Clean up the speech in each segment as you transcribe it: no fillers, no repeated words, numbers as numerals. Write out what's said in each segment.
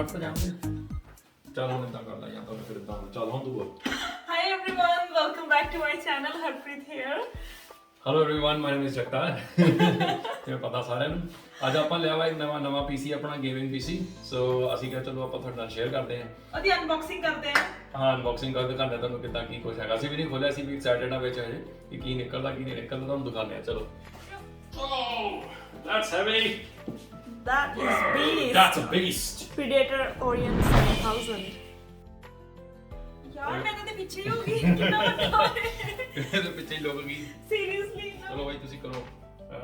ਕੱਟ ਜਾਂਦੇ ਚਲ ਹੁਣ ਇਦਾਂ ਕਰਦਾ ਜਾਂ ਤਾਂ ਫਿਰ ਇਦਾਂ ਚੱਲ ਹੁਣ ਤੂੰ ਬੋਲ Hi everyone, welcome back to my channel. Harpreet here. Hello everyone my name is Jagtar ਤੇ ਪਤਾ ਸਾਰਿਆਂ ਨੂੰ ਅੱਜ ਆਪਾਂ ਲਿਆ ਵਾ ਇੱਕ ਨਵਾਂ ਪੀਸੀ ਆਪਣਾ ਗੇਮਿੰਗ ਪੀਸੀ ਸੋ ਅਸੀਂ ਕਿਹਾ ਚਲੋ ਆਪਾਂ ਤੁਹਾਡੇ ਨਾਲ ਸ਼ੇਅਰ ਕਰਦੇ ਹਾਂ ਉਹਦੀ ਅਨਬਾਕਸਿੰਗ ਕਰਦੇ ਹਾਂ ਹਾਂ ਅਨਬਾਕਸਿੰਗ ਕਰਦੇ ਦਿਖਾਉਂਦੇ ਤੁਹਾਨੂੰ ਕਿੱਦਾਂ ਕੀ ਕੁਝ ਹੈਗਾ ਅਸੀਂ ਵੀ ਨਹੀਂ ਖੋਲਿਆ ਸੀ ਵੀ ਐਕਸਾਈਟਡ ਆ ਵਿੱਚ ਹਜੇ ਕਿ ਕੀ ਨਿਕਲਦਾ ਕੀ ਨਹੀਂ ਨਿਕਲਦਾ ਤੁਹਾਨੂੰ ਦਿਖਾਉਂਦੇ ਆ ਚਲੋ that's heavy That is beast. that's a beast Predator Orion 7000. यार मैं तो पीछे ही होगी कितना बड़ा है ਇਹਦੇ ਪਿੱਛੇ ਹੀ ਲੋਕ ਗਈ सीरियसली ਚਲੋ ਭਾਈ ਤੁਸੀਂ ਕਰੋ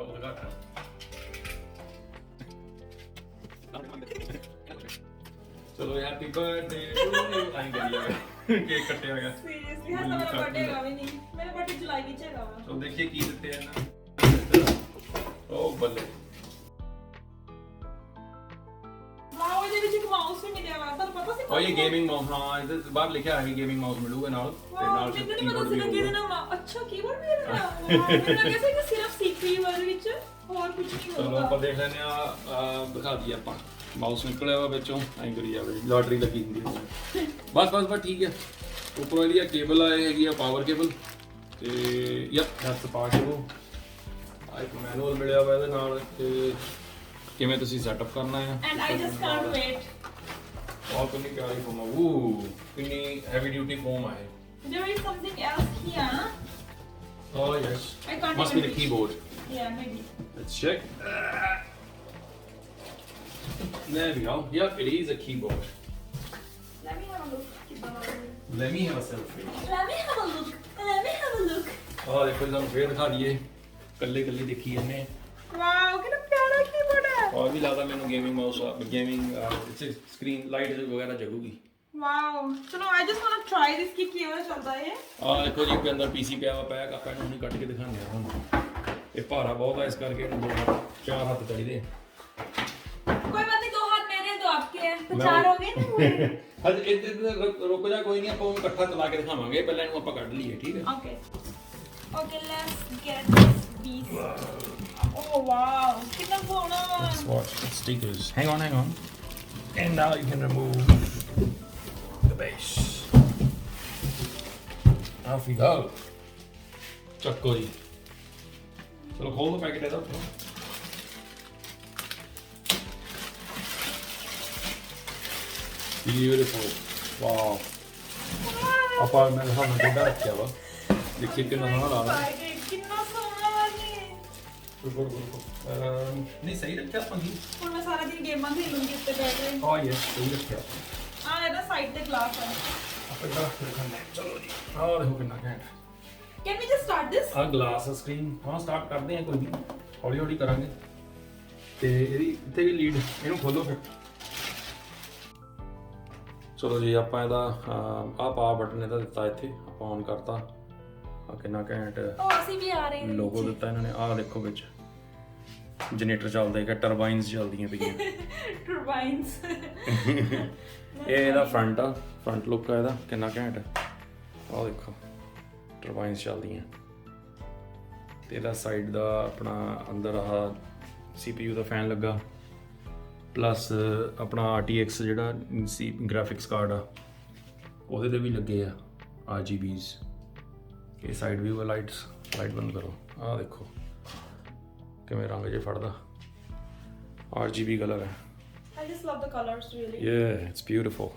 ਉਦਘਾਟਨ ਚਲੋ ਹੈਪੀ ਬਰਥਡੇ ਟੂ ਯੂ ਆਈ ਗਈ ਕੇਕ ਕੱਟਿਆ ਗਿਆ सीरियसली हाँ मेरा बर्थडे ਹੈਗਾ ਵੀ ਨਹੀਂ ਮੇਰਾ ਬਰਥਡੇ ਜੁਲਾਈ ਵਿੱਚ ਹੈਗਾ ਵਾ ਸੋ ਦੇਖੀਏ ਕੀ ਦਿੱਤੇ ਆ ਇਹਨਾਂ ਉਹ ਬੱਲੇ ਵਾਓ ਇਹਦੇ ਵਿੱਚ ਇੱਕ ਮਾਊਸ ਵੀ ਮਿਲਿਆ ਵਾ ਤੁਹਾਨੂੰ ਪਤਾ ਸੀ ਉਹ ਇਹ ਗੇਮਿੰਗ ਮਾਊਸ ਹਾਂ ਇਹਦੇ ਬਾਹਰ ਲਿਖਿਆ ਹੈ ਗੇਮਿੰਗ ਮਾਊਸ ਮਿਲੂਗਾ ਨਾਲ ਤੇ ਨਾਲ ਮੈਨੂੰ ਨਹੀਂ ਪਤਾ ਸੀ ਕਿ ਇਹਦੇ ਨਾਲ ਅੱਛਾ ਕੀਬੋਰਡ ਵੀ ਇਹਦੇ ਨਾਲ ਮੈਨੂੰ ਲੱਗਿਆ ਸੀ ਕਿ ਸਿਰਫ CPU ਵਾਲੇ ਵਿੱਚ ਹੋਰ ਕੁਝ ਨਹੀਂ ਹੋਊਗਾ ਚਲੋ ਆਪਾਂ ਦੇਖ ਲੈਂਦੇ ਆ ਦਿਖਾ ਦਈਏ ਆਪਾਂ ਮਾਊਸ ਨਿਕਲਿਆ ਵਾ ਵਿੱਚੋਂ ਐਂ ਕਰੀ ਜਾਵੇ ਲਾਟਰੀ ਲੱਗੀ ਹੁੰਦੀ ਹੈ ਬਸ ਠੀਕ ਹੈ ਉੱਪਰੋਂ ਇਹਦੀ ਕੇਬਲ ਆ ਇਹ ਹੈਗੀ ਆ ਪਾਵਰ ਕੇਬਲ ਤੇ ਯਪ ਦੈਟਸ ਪਾਵਰ ਕੇਬਲ ਆ ਇੱਕ ਮੈਨੂਅਲ ਮਿਲਿਆ ਵਾ ਇਹਦੇ ਨਾਲ ਤੇ ਕਿਵੇਂ ਤੁਸੀਂ ਸੈਟਅਪ ਕਰਨਾ ਹੈ and I just can't wait और कितनी प्यारी फोम है वो कितनी हैवी ड्यूटी फोम है there is something else here oh yes I can't must be even the keyboard yeah maybe let's check there we go yep it is a keyboard let me have a look let me have a selfie let me have a look ah देखो हम फिर दिखा दिए कल्ले देखी हमने wow कितना प्यारा कीबोर्ड है और भी ज्यादा मैंने gaming mouse gaming screen light वगैरह जगूगी wow चलो I just want to try this कि ਕਿਵੇਂ ਚੱਲਦਾ ਹੈ ਆ ਦੇਖੋ ਜੀ ਇਹਦੇ ਅੰਦਰ ਪੀਸੀ ਪਿਆ ਵਾ ਪੈਕ ਆਪਾਂ ਇਹਨੂੰ ਨਹੀਂ ਕੱਟ ਕੇ ਦਿਖਾਉਂਦੇ ਆ ਤੁਹਾਨੂੰ ਇਹ ਭਾਰਾ ਬਹੁਤ ਆ ਇਸ ਕਰਕੇ ਇਹਨੂੰ 2 4 ਹੱਥ ਚਾਹੀਦੇ कोई बात नहीं 2 हाथ मेरे 2 आपके हैं तो 4 हो गए ना पूरे ਹਜੇ ਇੱਥੇ ਰੁਕ ਜਾ ਕੋਈ ਨਹੀਂ ਆਪਾਂ ਉਹਨੂੰ ਇਕੱਠਾ ਚਲਾ ਕੇ ਦਿਖਾਵਾਂਗੇ ਪਹਿਲਾਂ ਇਹਨੂੰ ਆਪਾਂ ਕੱਢ ਲਈਏ ਠੀਕ ਹੈ okay let's get this piece oh wow कितना सोना Let's watch the stickers. Hang on. And now you can remove the base. Off we go. ਚੱਕੋ ਜੀ ਚਲੋ ਖੋਲ ਦੋ ਪੈਕੇਟ ਇਹਦਾ Beautiful. Wow. ਆਪਾਂ ਮੈਂ ਤੁਹਾਨੂੰ ਕਿੱਦਾਂ ਰੱਖਿਆ ਵਾ ਦੇਖੀ ਕਿੰਨਾ ਸੋਹਣਾ ਲਾ ਰਿਹਾ कितना सोना वाली ਨਹੀਂ ਸਹੀ ਰੱਖਿਆ ਆਪਾਂ ਜੀ ਹੁਣ ਮੈਂ ਸਾਰਾ ਦਿਨ ਗੇਮਾਂ ਖੇਲੂੰਗੀ ਉੱਤੇ ਬੈਠ ਕੇ ਹਾਂ ਯੈਸ ਸਹੀ ਰੱਖਿਆ ਆ ਇਹਦਾ ਸਾਈਡ ਤੇ ਗਲਾਸ ਹੈ ਆਪਾਂ ਇੱਧਰ ਰੱਖ ਕੇ ਦਿਖਾਉਂਦੇ ਹਾਂ। ਚਲੋ ਜੀ ਆਹ ਦੇਖੋ ਕਿੰਨਾ ਘੈਂਟ ਕੈਨ ਵੀ ਜਸਟ ਸਟਾਰਟ ਦਿਸ ਆ ਗਲਾਸ ਸਕਰੀਨ ਹਾਂ ਸਟਾਰਟ ਕਰਦੇ ਹਾਂ ਕੋਈ ਨਹੀਂ ਹੌਲੀ ਕਰਾਂਗੇ ਤੇ ਇਹਦੀ ਇੱਥੇ ਵੀ ਲੀਡ ਇਹਨੂੰ ਖੋਲੋ ਫਿਰ ਚਲੋ ਜੀ ਆਪਾਂ ਇਹਦਾ ਆ ਪਾਵਰ ਬਟਨ ਇਹਦਾ ਦਿੱਤਾ ਇੱਥੇ ਆਪਾਂ ਔਨ ਕਰਤਾ ਆ ਕਿੰਨਾ ਘੈਂਟ ਉਹ ਅਸੀਂ ਵੀ ਆ ਰਹੇ ਹਾਂ ਲੋਗੋ ਦਿੱਤਾ ਇਹਨਾਂ ਨੇ ਆਹ ਦੇਖੋ ਵਿੱਚ ਜਨਰੇਟਰ ਚੱਲਦਾ ਹੈਗਾ ਟਰਬਾਈਨਸ ਚੱਲਦੀਆਂ ਪਈਆਂ ਟਰਬਾਈਨਸ ਇਹ ਇਹਦਾ ਫਰੰਟ ਲੁੱਕ ਆ ਇਹਦਾ ਕਿੰਨਾ ਘੈਂਟ ਆਹ ਦੇਖੋ ਟਰਬਾਈਨਸ ਚੱਲਦੀਆਂ ਤੇ ਇਹਦਾ ਸਾਈਡ ਦਾ ਆਪਣਾ ਅੰਦਰ ਆਹ CPU ਦਾ ਫੈਨ ਲੱਗਾ ਪਲੱਸ ਆਪਣਾ RTX ਜਿਹੜਾ ਸੀ ਗ੍ਰਾਫਿਕਸ ਕਾਰਡ ਆ ਉਹਦੇ ਤੇ ਵੀ ਲੱਗੇ ਆ RGBs ਇਹ ਸਾਈਡ ਵਿਊ ਲਾਈਟ ਬੰਦ ਕਰੋ ਆਹ ਦੇਖੋ ਕਿਵੇਂ ਰੰਗ ਜੇ ਫੜਦਾ RGB ਕਲਰ ਹੈ I just love the colors really yeah it's beautiful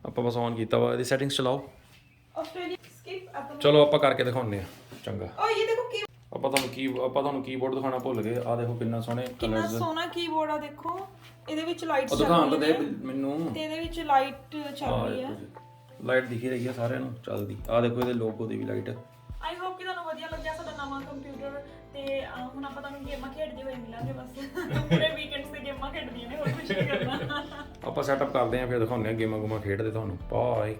ਆਪਾਂ ਬਸ ਔਨ ਕੀਤਾ ਵਾ ਇਹਦੀ ਸੈਟਿੰਗਸ ਚਲਾਓ Australia skip at the ਚਲੋ ਆਪਾਂ ਕਰਕੇ ਦਿਖਾਉਂਦੇ ਆ ਚੰਗਾ oh ये देखो की ਆਪਾਂ ਤੁਹਾਨੂੰ ਕੀਬੋਰਡ ਦਿਖਾਉਣਾ ਭੁੱਲ ਗਏ ਆ ਦੇਖੋ ਕਿੰਨਾ ਸੋਹਣੇ ਕਿੰਨਾ ਕਲਰਸ ਸੋਹਣਾ ਕੀਬੋਰਡ ਆ ਦੇਖੋ ਇਹਦੇ ਵਿੱਚ ਲਾਈਟਸ ਉਹ ਦਿਖਾਉਣ ਤਾਂ ਦੇ ਮੈਨੂੰ ਤੇ ਇਹਦੇ ਵਿੱਚ ਲਾਈਟ ਚੱਲ ਰਹੀ ਹੈ ਲਾਈਟ ਦਿਖੀ ਰਹੀ ਹੈ ਸਾਰਿਆਂ ਨੂੰ ਚੱਲਦੀ ਆ ਦੇਖੋ ਇਹਦੇ logo the we light I hope ਕਿ ਤੁਹਾਨੂੰ ਵਧੀਆ ਲੱਗਿਆ ਸਾਡਾ ਨਵਾਂ ਕੰਪਿਊਟਰ ਤੇ ਹੁਣ ਆਪਾਂ ਤੁਹਾਨੂੰ ਗੇਮਾਂ ਖੇਡਦੇ ਹੋਏ ਮਿਲਾਂਗੇ ਬਸ ਪੂਰੇ ਵੀਕਐਂਡਸ ਤੇ ਗੇਮਾਂ ਖੇਡਣੀਆਂ ਨੇ ਹੋਰ ਕੁਝ ਨਹੀਂ ਕਰਨਾ ਆਪਾਂ ਸੈਟਅਪ ਕਰਦੇ ਆਂ ਫਿਰ ਦਿਖਾਉਂਦੇ ਆ ਗੇਮਾਂ ਖੇਡਦੇ ਤੁਹਾਨੂੰ ਬਾਏ